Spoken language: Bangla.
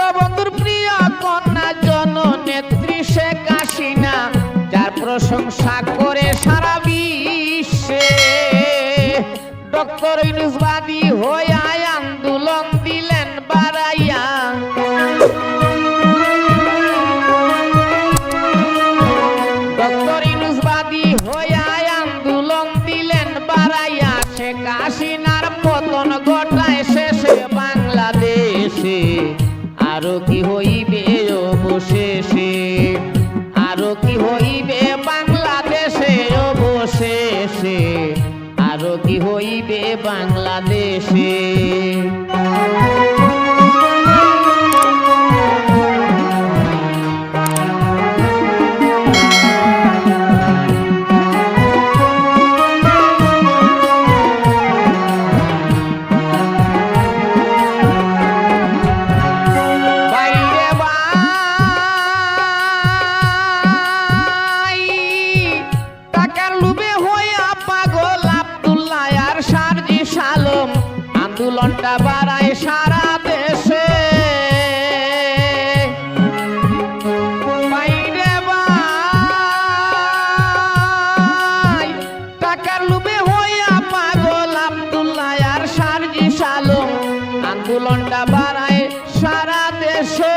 বঙ্গবন্ধুর প্রিয় কন্যা জননেত্রী শেখ হাসিনা, যার প্রশংসা করে সারা বিশ্বে ডক্টর ইউনূস বাদী হইয়া আন্দোলন দিলেন বাড়াইয়া। ডক্টর ইউনূস বাদী হইয়া আন্দোলন দিলেন বাড়াইয়া। শেখ হাসিনার পতন ঘটায় শেষে বাংলাদেশে, আরো কি হইবে অবশেষে, আরো কি হইবে বাংলাদেশে অবশেষে, আরো কি হইবে বাংলাদেশে। আন্দোলনটা বাড়ায় সারা দেশে, টাকার লোভে হইয়া পাগল আব্দুল্লাহ আর সারজিস আলম। আন্দোলনটা বাড়ায় সারা দেশে।